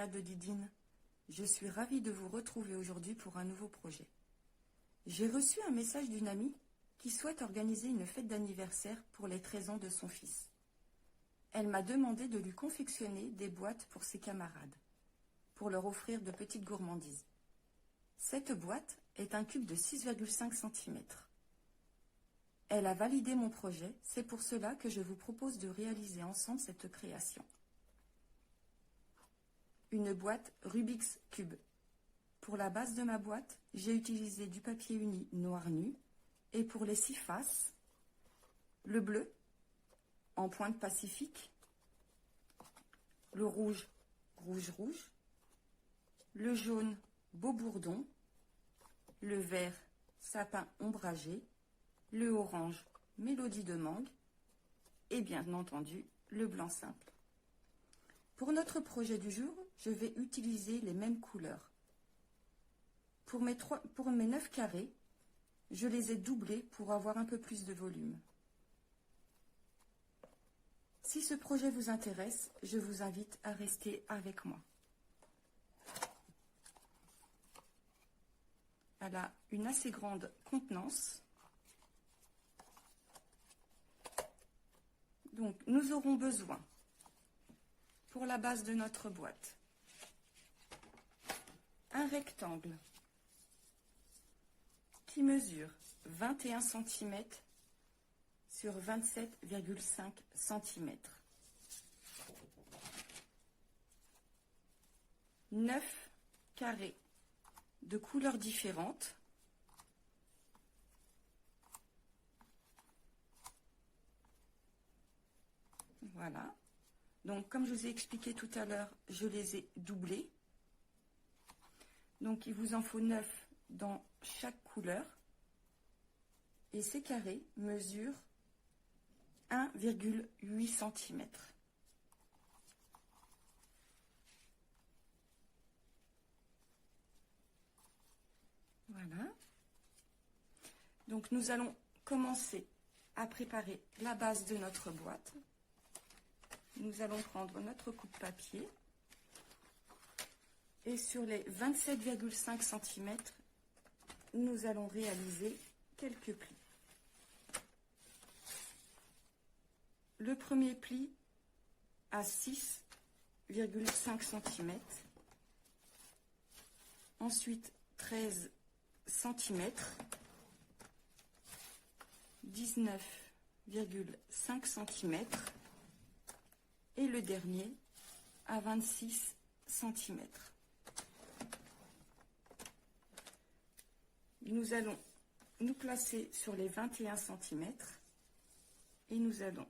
Créa de Didine. Je suis ravie de vous retrouver aujourd'hui pour un nouveau projet. J'ai reçu un message d'une amie qui souhaite organiser une fête d'anniversaire pour les 13 ans de son fils. Elle m'a demandé de lui confectionner des boîtes pour ses camarades, pour leur offrir de petites gourmandises. Cette boîte est un cube de 6,5 cm. Elle a validé mon projet, c'est pour cela que je vous propose de réaliser ensemble cette création. Une boîte Rubik's Cube. Pour la base de ma boîte, j'ai utilisé du papier uni noir nu et pour les 6 faces, le bleu en pointe pacifique, le rouge, rouge-rouge, le jaune, beau bourdon, le vert, sapin ombragé, le orange, mélodie de mangue et bien entendu le blanc simple. Pour notre projet du jour, je vais utiliser les mêmes couleurs. Pour mes 9 carrés, je les ai doublés pour avoir un peu plus de volume. Si ce projet vous intéresse, je vous invite à rester avec moi. Elle a une assez grande contenance. Donc, nous aurons besoin, pour la base de notre boîte, un rectangle qui mesure 21 cm sur 27,5 cm. 9 carrés de couleurs différentes. Voilà. Donc, comme je vous ai expliqué tout à l'heure, je les ai doublés. Donc, il vous en faut 9 dans chaque couleur. Et ces carrés mesurent 1,8 cm. Voilà. Donc, nous allons commencer à préparer la base de notre boîte. Nous allons prendre notre coupe-papier et sur les 27,5 cm, nous allons réaliser quelques plis. Le premier pli à 6,5 cm, ensuite 13 cm, 19,5 cm et le dernier à 26 cm. Nous allons nous placer sur les 21 cm et nous allons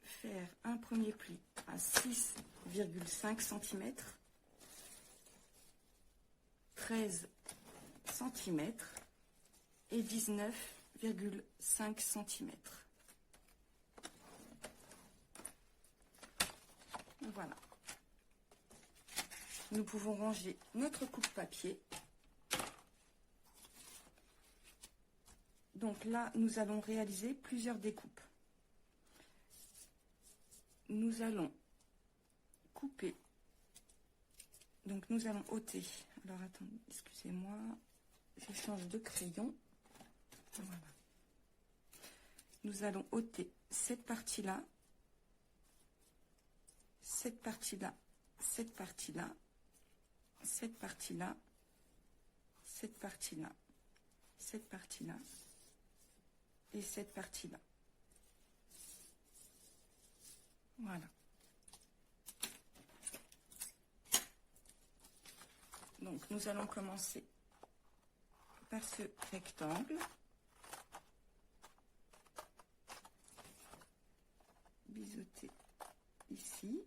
faire un premier pli à 6,5 cm, 13 cm et 19,5 cm. Voilà. Nous pouvons ranger notre coupe-papier. Donc là, nous allons réaliser plusieurs découpes. Nous allons couper. Donc nous allons ôter. Alors attendez, excusez-moi, je change de crayon. Voilà. Nous allons ôter cette partie-là, cette partie-là, cette partie-là, cette partie-là, cette partie-là, cette partie-là et cette partie-là. Voilà. Donc, nous allons commencer par ce rectangle. Biseauter ici.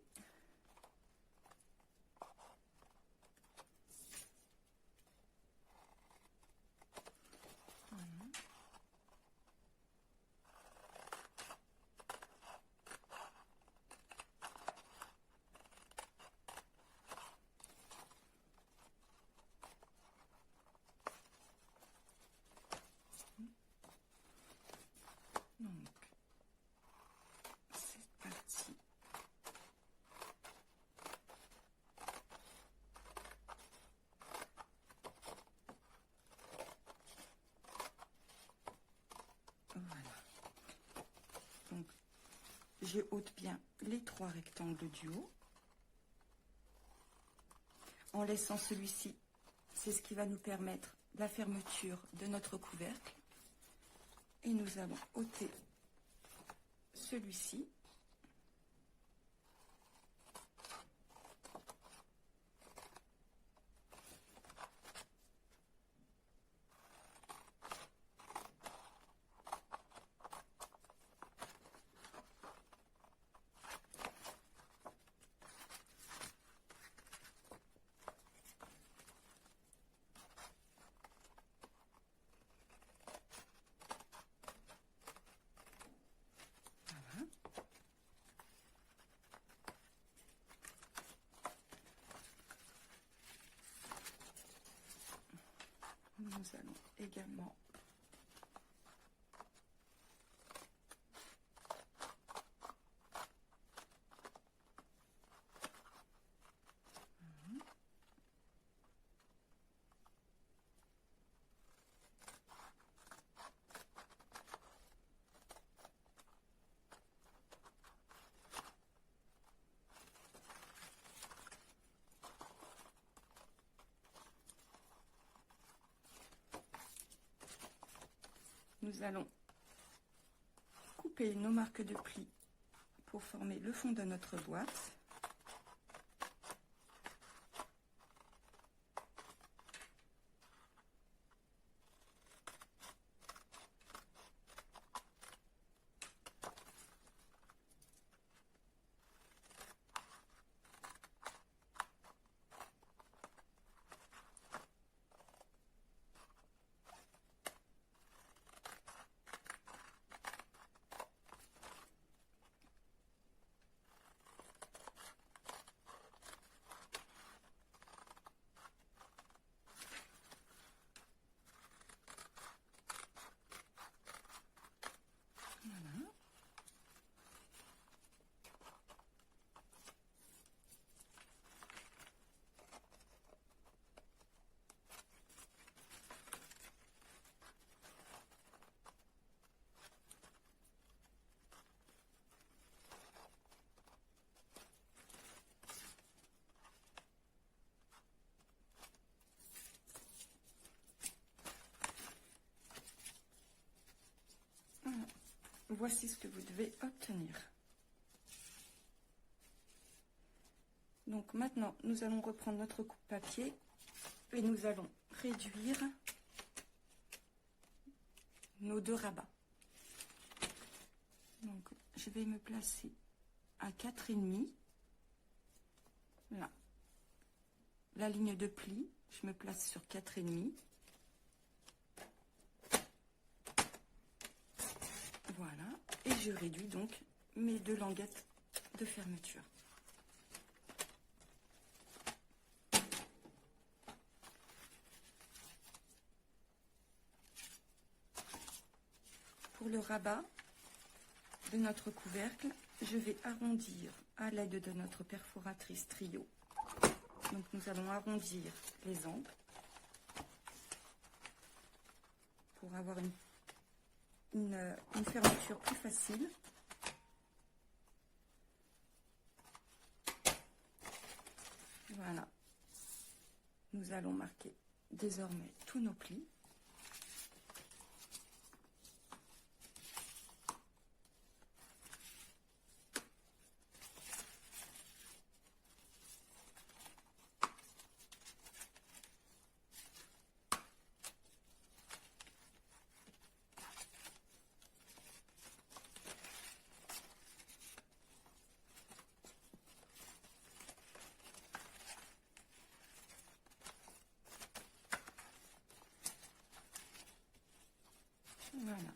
Voilà. Donc, cette partie je ôte bien les 3 rectangles du haut, en laissant celui-ci. C'est ce qui va nous permettre la fermeture de notre couvercle. Et nous allons ôter celui-ci. Nous allons également nous allons couper nos marques de plis pour former le fond de notre boîte. Voici ce que vous devez obtenir. Donc maintenant, nous allons reprendre notre coupe-papier et nous allons réduire nos 2 rabats. Donc, je vais me placer à 4,5. Là, la ligne de pli, je me place sur 4,5. Voilà, et je réduis donc mes 2 languettes de fermeture. Pour le rabat de notre couvercle, je vais arrondir à l'aide de notre perforatrice trio. Donc nous allons arrondir les angles pour avoir une fermeture plus facile. Voilà. Nous allons marquer désormais tous nos plis. Voilà.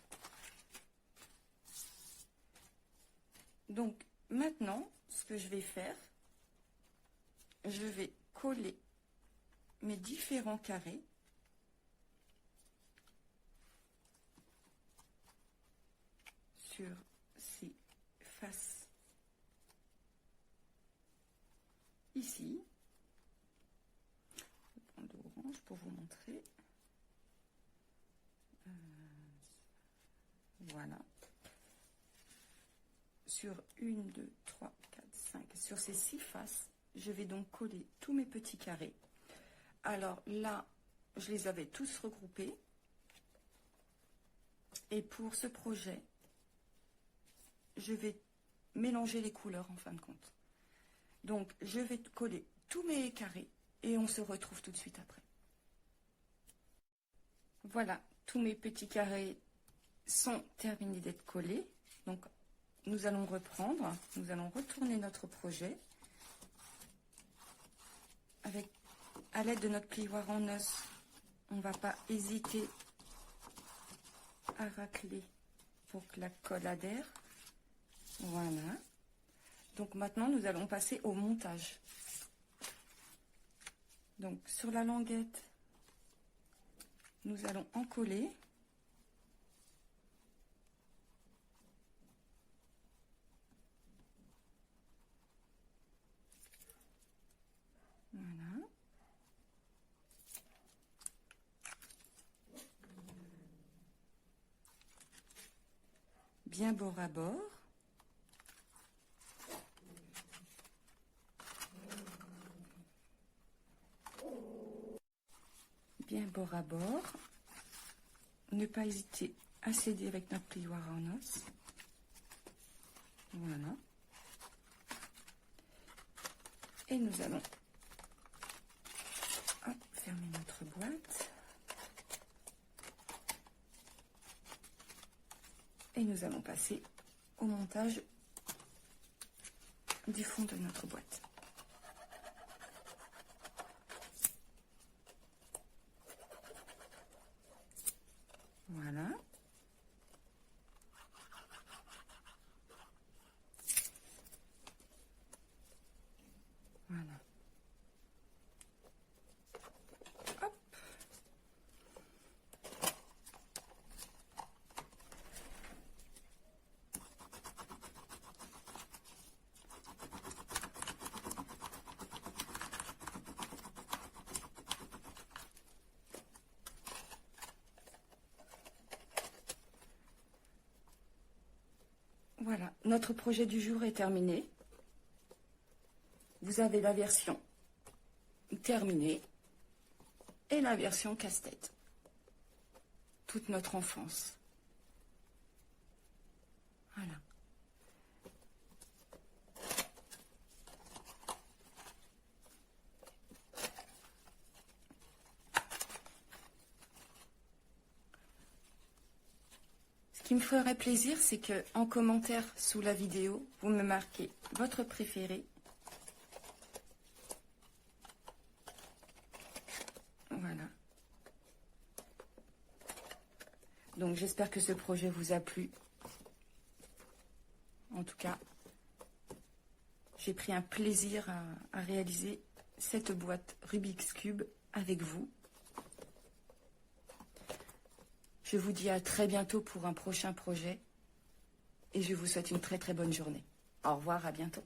Donc maintenant, ce que je vais faire, je vais coller mes différents carrés sur ces faces ici. Je vais prendre l'orange pour vous montrer. Voilà. sur 1, 2, 3, 4, 5, sur ces 6 faces, je vais donc coller tous mes petits carrés. Alors là, je les avais tous regroupés. Et pour ce projet, je vais mélanger les couleurs en fin de compte. Donc, je vais coller tous mes carrés et on se retrouve tout de suite après. Voilà, tous mes petits carrés sont terminés d'être collés. Donc, nous allons reprendre, nous allons retourner notre projet avec, à l'aide de notre plioir en os. On ne va pas hésiter à racler pour que la colle adhère. Voilà. Donc maintenant, nous allons passer au montage. Donc sur la languette, nous allons en coller. Voilà. Bien bord à bord. Bien bord à bord. Ne pas hésiter à s'aider avec notre plioir en os. Voilà. Et nous allons fermer notre boîte. Et nous allons passer au montage du fond de notre boîte. Voilà. Voilà. Hop. Voilà, notre projet du jour est terminé. Vous avez la version terminée et la version casse-tête. Toute notre enfance. Voilà. Ce qui me ferait plaisir, c'est que en commentaire sous la vidéo, vous me marquez votre préféré. Voilà. Donc j'espère que ce projet vous a plu. En tout cas, j'ai pris un plaisir à réaliser cette boîte Rubik's Cube avec vous. Je vous dis à très bientôt pour un prochain projet et je vous souhaite une très très bonne journée. Au revoir, à bientôt.